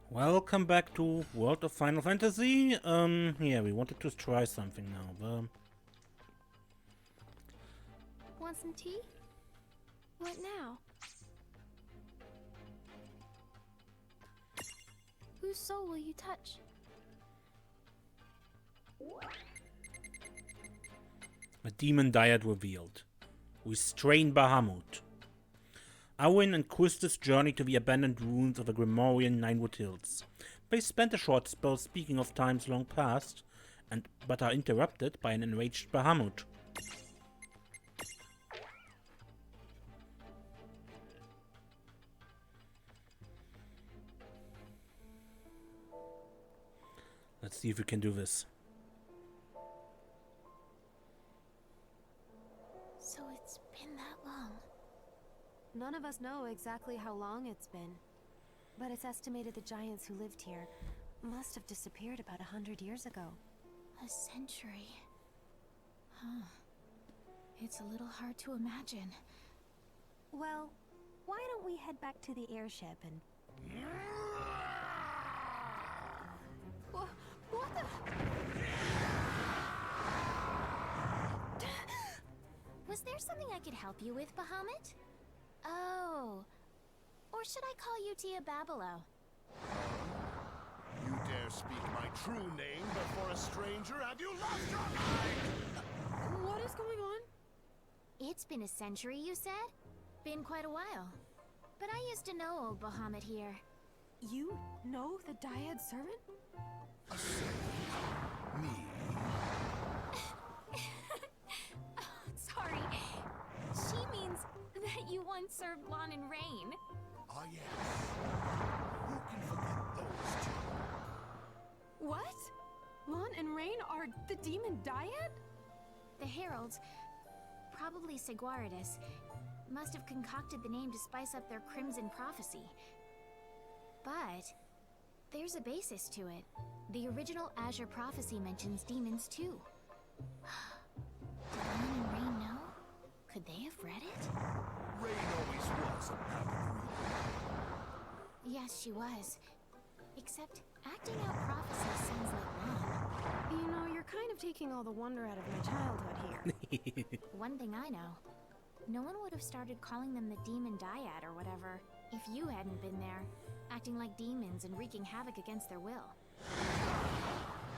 Welcome back to World of Final Fantasy. Yeah, we wanted to try something now. Want some tea? What now? Whose soul will you touch? A demon Dyad revealed. Restrain Bahamut. Wyn and Quistis journey to the abandoned ruins of the Grimorian Ninewood Hills. They spend a short spell speaking of times long past, but are interrupted by an enraged Bahamut. Let's see if we can do this. So it's been that long. None of us know exactly how long it's been, but it's estimated the giants who lived here must have disappeared about 100 years ago. A century. Huh. It's a little hard to imagine. Well, why don't we head back to the airship and... What the... Was there something I could help you with, Bahamut? Oh. Or should I call you Tia Babelo? You dare speak my true name before a stranger? Have you lost your mind? What is going on? It's been a century, you said? Been quite a while. But I used to know old Bahamut here. You know the Dyad servant? A servant? Me? Sorry. She means that you once served Wyn and Rain. Ah, yes. Who can forget those two? What? Wyn and Rain are the demon Dyad? The heralds, probably Seguaridus, must have concocted the name to spice up their crimson prophecy. But there's a basis to it. The original Azure prophecy mentions demons too. Did Wyn and Rain know? Could they have read it? Rain always was an avid reader. Yes, she was. Except acting out prophecy sounds like Wyn. You know, you're kind of taking all the wonder out of my childhood here. One thing I know. No one would have started calling them the Demon Dyad or whatever if you hadn't been there, acting like demons and wreaking havoc against their will. You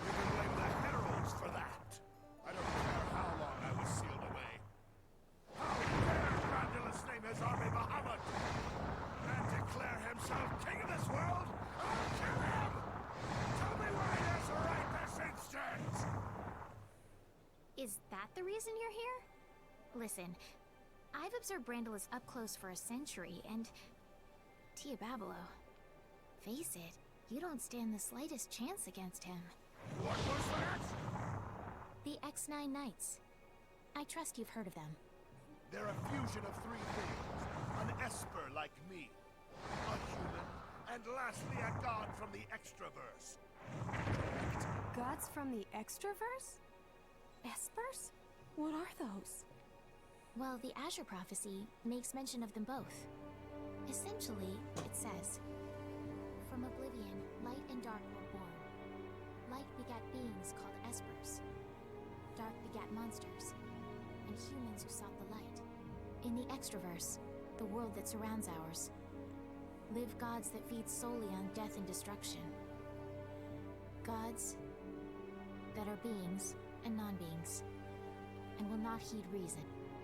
can blame the heralds for that. I don't care how long I was sealed away. How dare Brandelis name his army Bahamut and declare himself king of this world? I'll kill him! Tell me where he is right this instant! Is that the reason you're here? Listen, I've observed Brandelis up close for a century, and... Tia Babelo, face it, you don't stand the slightest chance against him. What was that? The X9 Knights. I trust you've heard of them. They're a fusion of three things. An esper like me, a human, and lastly a god from the extraverse. Gods from the extraverse? Espers? What are those? Well, the Azure prophecy makes mention of them both. Essentially, it says, from oblivion, light and dark were born. Light begat beings called espers. Dark begat monsters, and humans who sought the light. In the extraverse, the world that surrounds ours, live gods that feed solely on death and destruction. Gods that are beings and non-beings, and will not heed reason.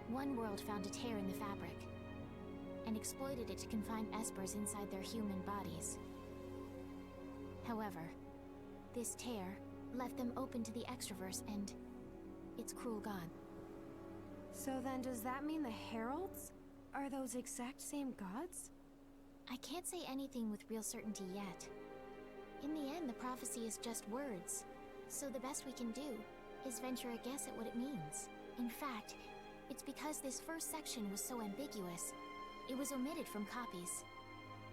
One world found a tear in the fabric, and exploited it to confine espers inside their human bodies. However, this tear left them open to the extraverse and its cruel god. So then does that mean the heralds are those exact same gods? I can't say anything with real certainty yet. In the end, the prophecy is just words, so the best we can do is venture a guess at what it means. In fact, it's because this first section was so ambiguous, it was omitted from copies.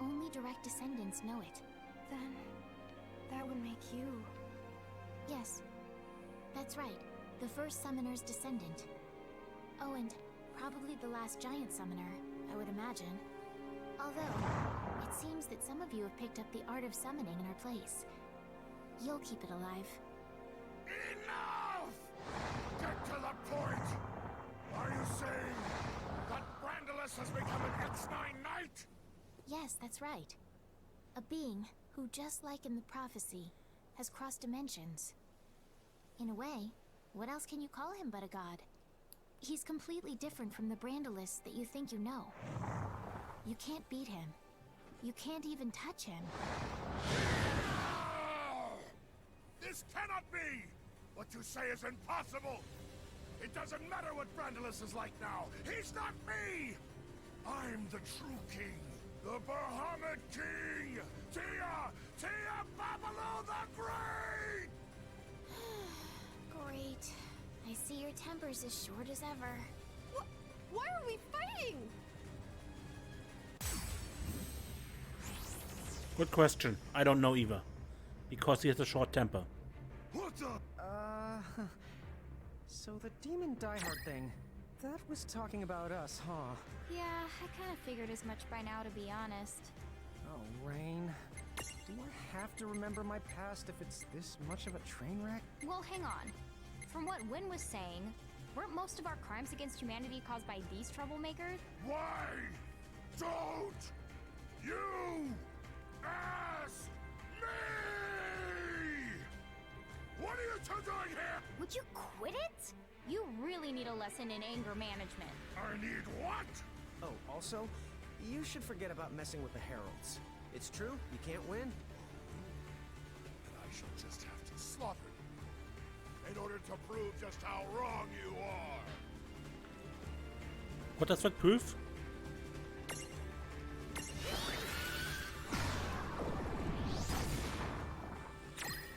Only direct descendants know it. Then, that would make you... Yes, that's right. The first summoner's descendant. Oh, and probably the last giant summoner, I would imagine. Although, it seems that that some of you have picked up the art of summoning in our place. You'll keep it alive. Enough! Get to the point! Are you saying that Brandelis has become an X9 Knight? Yes, that's right. A being who, just like in the prophecy, has crossed dimensions. In a way, what else can you call him but a god? He's completely different from the Brandelis that you think you know. You can't beat him. You can't even touch him. This cannot be! What you say is impossible! It doesn't matter what Brandelis is like now. He's not me! I'm the true king. The Bahamut king! Tia Babalu the Great! Great. I see your temper's as short as ever. Why are we fighting? Good question. I don't know either. Because he has a short temper. What the? So the demon diehard thing, that was talking about us, huh? Yeah, I kind of figured as much by now, to be honest. Oh, Rain. Do I have to remember my past if it's this much of a train wreck? Well, hang on. From what Wyn was saying, weren't most of our crimes against humanity caused by these troublemakers? Why don't you ask me? What are you two doing here? Would you quit it? You really need a lesson in anger management. I need what? Oh, also, you should forget about messing with the heralds. It's true, you can't win. And I shall just have to slaughter you in order to prove just how wrong you are. What does that prove?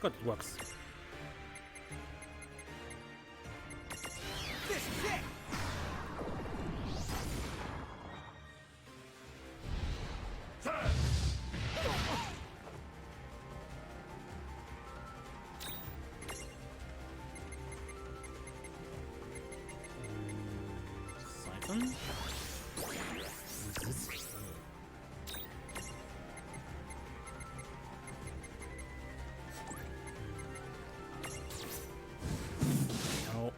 God, it works. This is it! Siphon? No.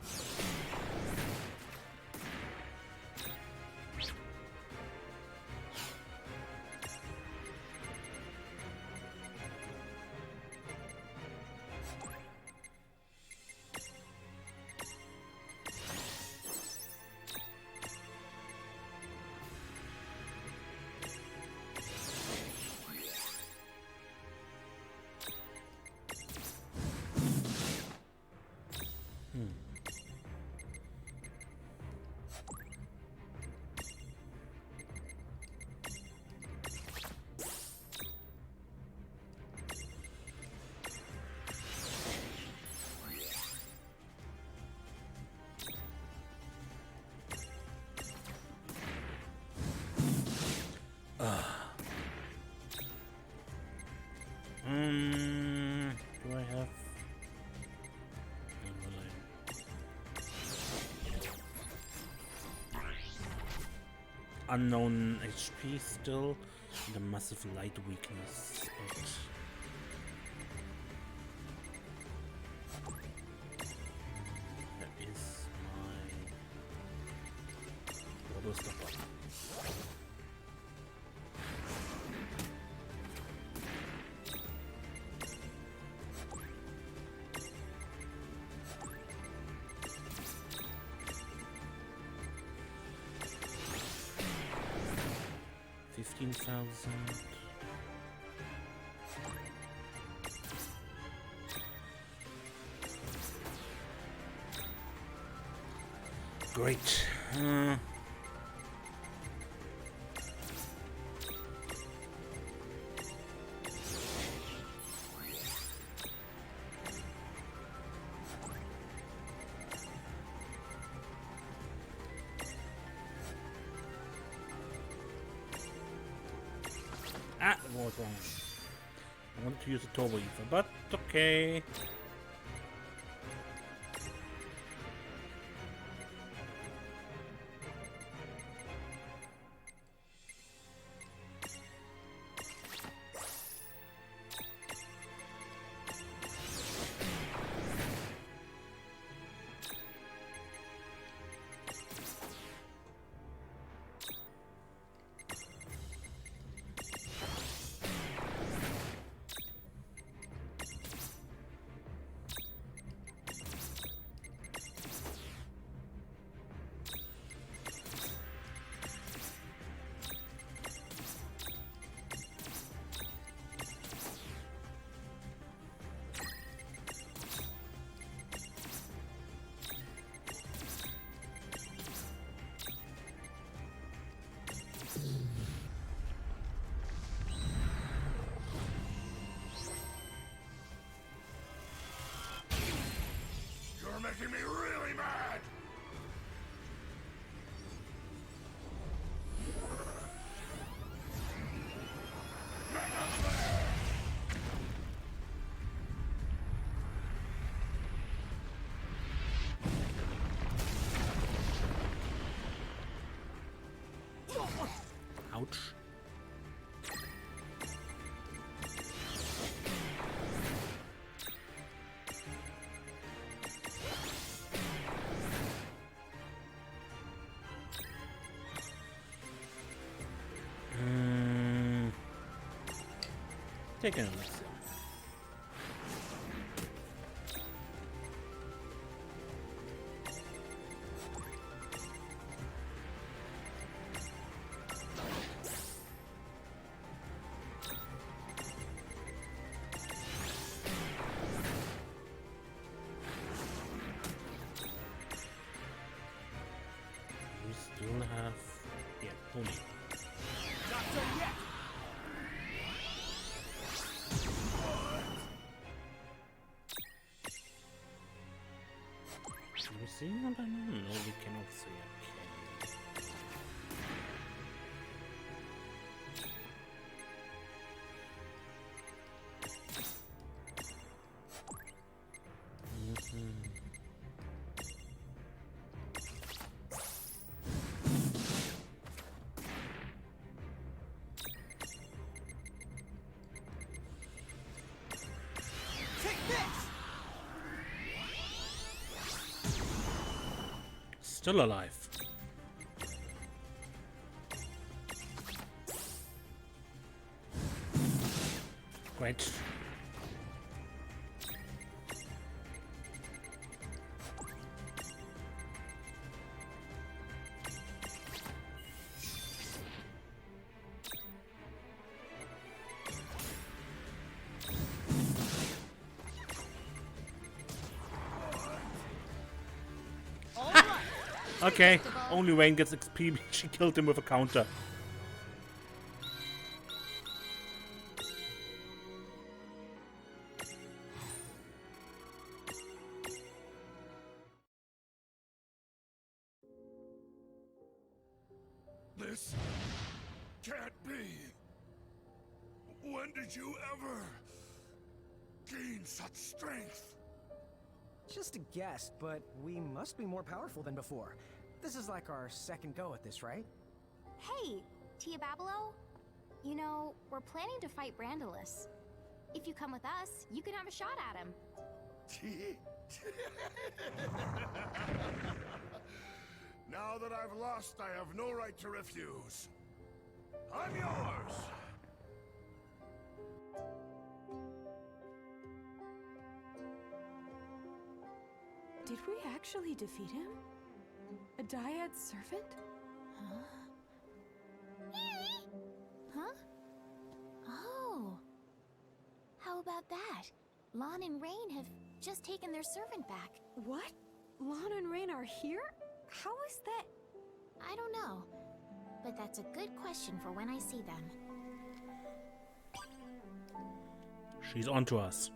Do I have? Unknown HP still, and a massive light weakness, but that is my auto stopper. $15,000. Great. Ah, what was wrong? I wanted to use a turbo ether, but okay. making me really mad! Ouch. Take a look. We still have... yeah, pony. Not done yet! Can we see them? No, we cannot see. Okay. Take this! Still alive. Great. Okay, only Wayne gets XP. She killed him with a counter. This can't be. When did you ever gain such strength? Just a guess, but we must be more powerful than before. This is like our second go at this, right? Hey, Tia Babelo. You know, we're planning to fight Brandelis. If you come with us, you can have a shot at him. Now that I've lost, I have no right to refuse. I'm yours! Did we actually defeat him? A Dyad servant? Huh? Oh. How about that? Lon and Rain have just taken their servant back. What? Lon and Rain are here? How is that? I don't know. But that's a good question for when I see them. She's onto us.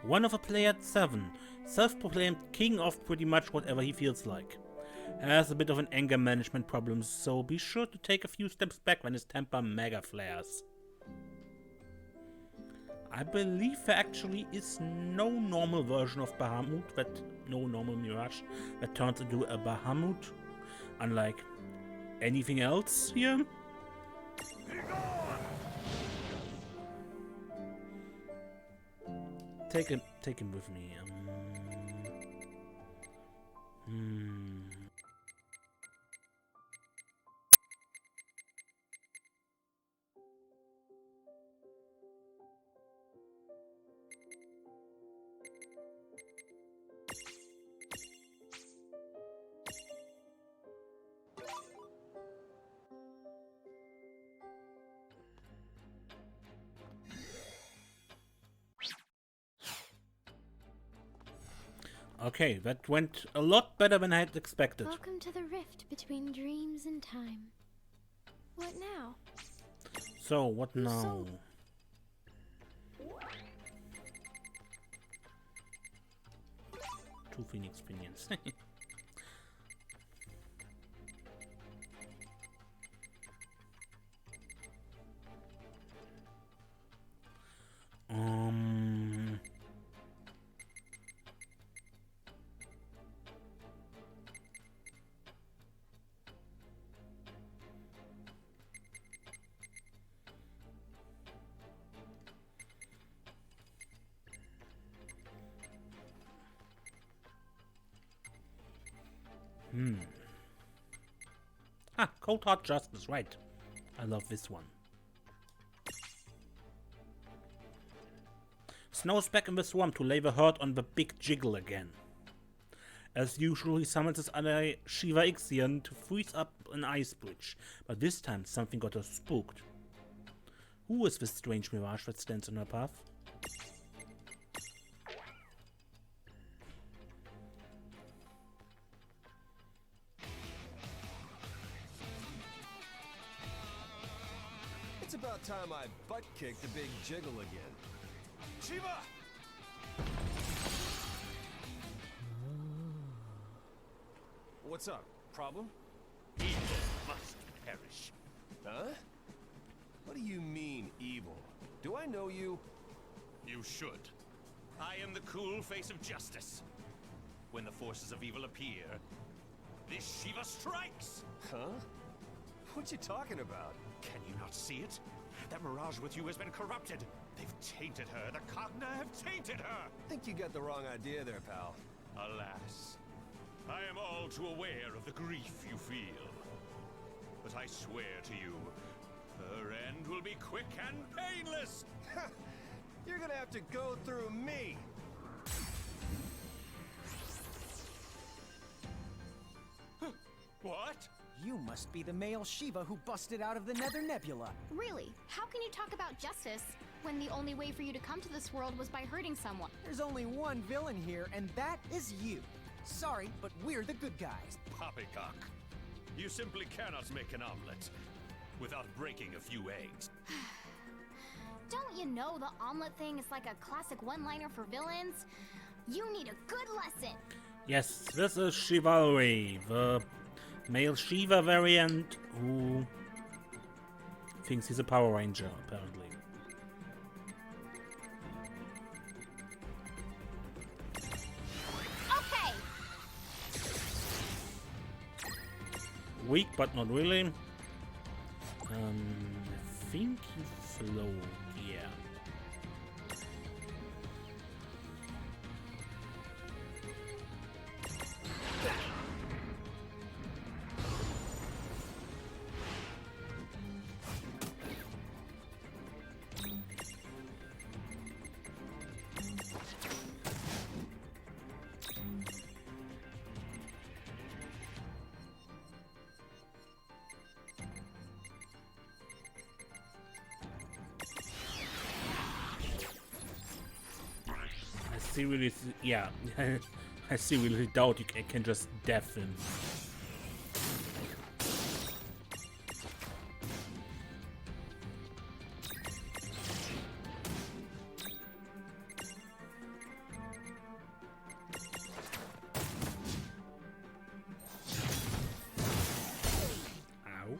One of a player at 7, self-proclaimed king of pretty much whatever he feels like. Has a bit of an anger management problem, so be sure to take a few steps back when his temper mega flares. I believe there actually is no normal version of Bahamut, no normal Mirage that turns into a Bahamut, unlike anything else here. Take him with me. Okay, that went a lot better than I had expected. Welcome to the rift between dreams and time. What now? So, what now? 2 Phoenix Pinions. um... Ah, Cold Hard Justice, right. I love this one. Snow's back in the swamp to lay the hurt on the big jiggle again. As usual, he summons his ally Shiva Ixion to freeze up an ice bridge, but this time something got her spooked. Who is this strange mirage that stands on her path? It's about time I butt-kicked the big jiggle again. Shiva! What's up? Problem? Evil must perish. Huh? What do you mean, evil? Do I know you? You should. I am the cool face of justice. When the forces of evil appear, this Shiva strikes! Huh? What you talking about? Can you not see it? That mirage with you has been corrupted. They've tainted her. The Cogna have tainted her! Think you got the wrong idea there, pal. Alas, I am all too aware of the grief you feel. But I swear to you, her end will be quick and painless! You're gonna have to go through me! What? You must be the male Shiva who busted out of the Nether Nebula. Really? How can you talk about justice when the only way for you to come to this world was by hurting someone? There's only one villain here, and that is you. Sorry, but we're the good guys. Poppycock. You simply cannot make an omelet without breaking a few eggs. Don't you know the omelet thing is like a classic one-liner for villains? You need a good lesson. Yes, this is Chivalry, the male Shiva variant who thinks he's a Power Ranger, apparently. Okay. Weak, but not really. I think he's slow, yeah. I seriously, yeah, I seriously doubt you can just def him. Ow.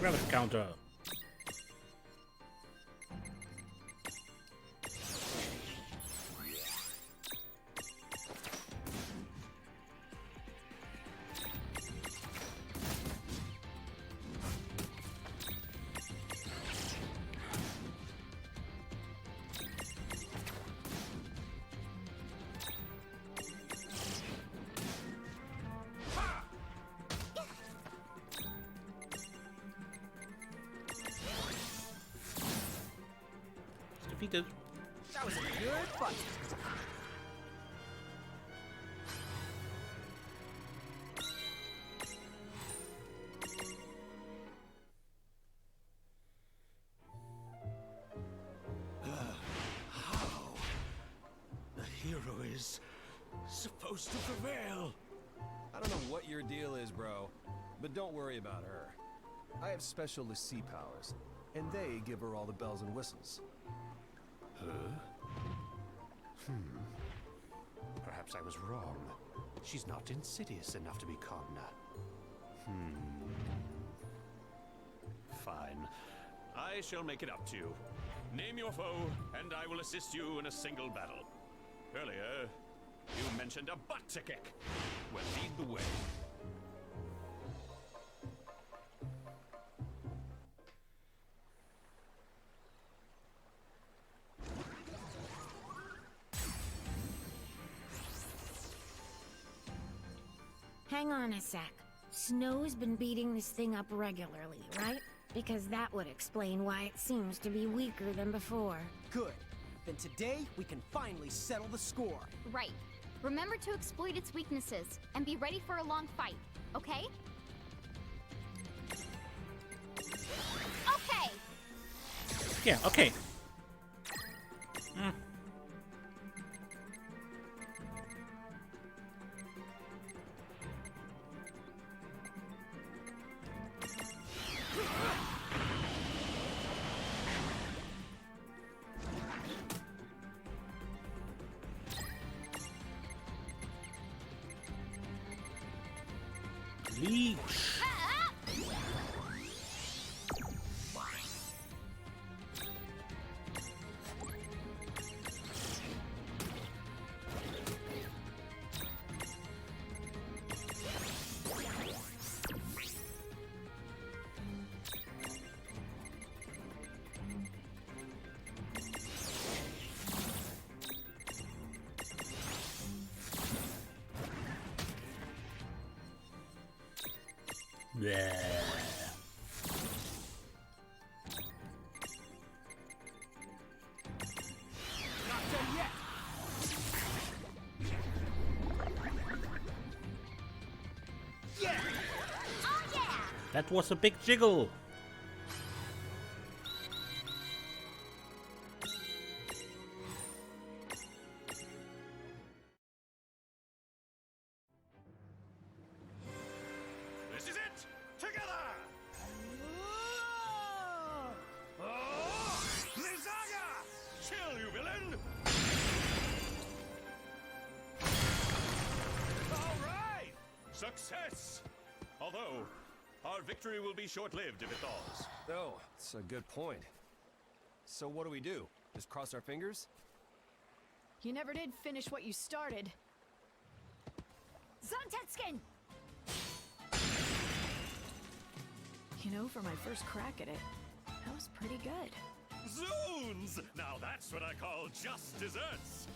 Gravity counter. defeated. That was a good fight. How? The hero is supposed to prevail. I don't know what your deal is, bro, but don't worry about her. I have special Lassie powers, and they give her all the bells and whistles. Perhaps I was wrong. She's not insidious enough to be Cogna. Fine. I shall make it up to you. Name your foe, and I will assist you in a single battle. Earlier, you mentioned a butt to kick. Well, lead the way. Hang on a sec. Snow's been beating this thing up regularly, right? Because that would explain why it seems to be weaker than before. Good. Then today, we can finally settle the score. Right. Remember to exploit its weaknesses, and be ready for a long fight, okay? Okay! Yeah, okay. Leech. Bleh. Not done yet. Yeah! Oh yeah! That was a big jiggle. This is it! Together! Lizaga! Chill, you villain! All right! Success! Although, our victory will be short-lived if it thaws. Oh, that's a good point. So what do we do? Just cross our fingers? You never did finish what you started. Zontetskin! You know, for my first crack at it, that was pretty good. Zoons! Now that's what I call just desserts!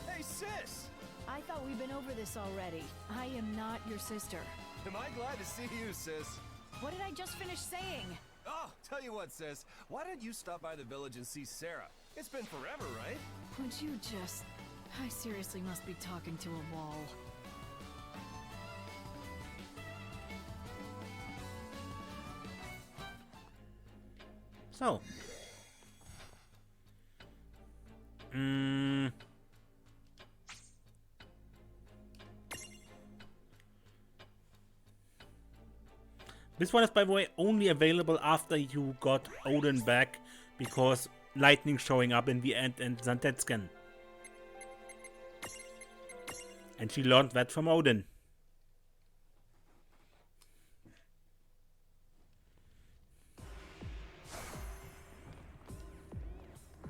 Hey, sis! I thought we'd been over this already. I am not your sister. Am I glad to see you, sis? What did I just finish saying? Oh, tell you what, sis. Why don't you stop by the village and see Sarah? It's been forever, right? Would you just... I seriously must be talking to a wall. So. This one is, by the way, only available after you got Odin back, because lightning showing up in the end and Zantetskin. And she learned that from Odin.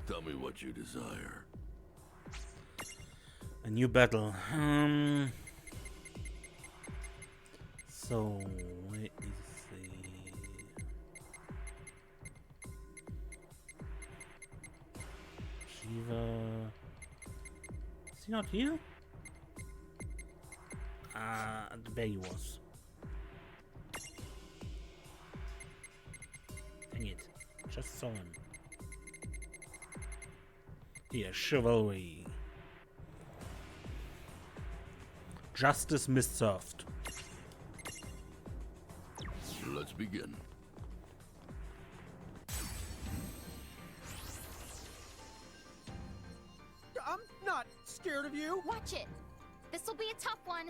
Tell me what you desire. A new battle. So, where is the... Shiva... Is he not here? There he was. Just saw him. Here, chivalry. Justice misserved. Let's begin. I'm not scared of you. Watch it. This'll be a tough one.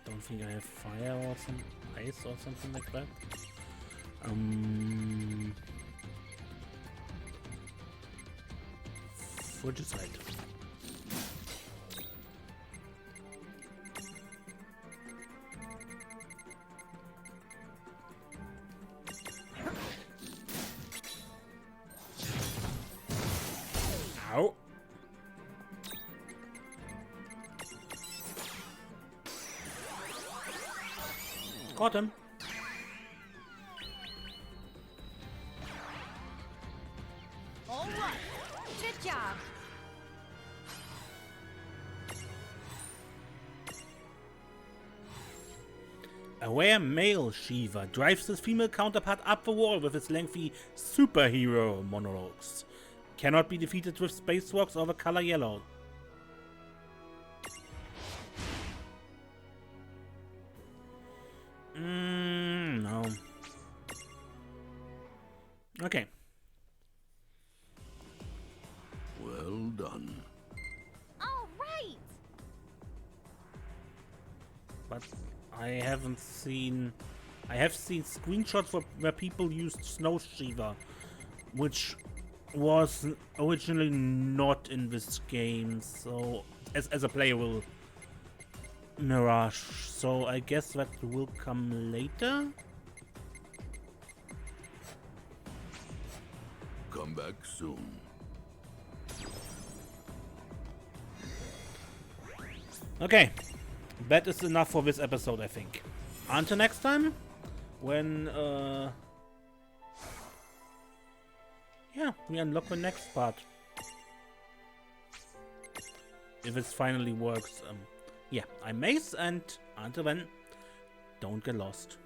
Don't think I have fire or some ice or something like that. Frigicide. Ow. Got him. All right. Good job. A rare male Shiva drives his female counterpart up the wall with his lengthy superhero monologues. Cannot be defeated with spacewalks or the color yellow. No. Okay. Well done. All right. But I haven't seen... I have seen screenshots where people used Snow Shiva, which was originally not in this game, so as a player will Mirage, so I guess that will come later. Come back soon. Okay, that is enough for this episode, I think. Until next time, when yeah, we unlock the next part. If it finally works. Yeah, I'm Mace, and until then, don't get lost.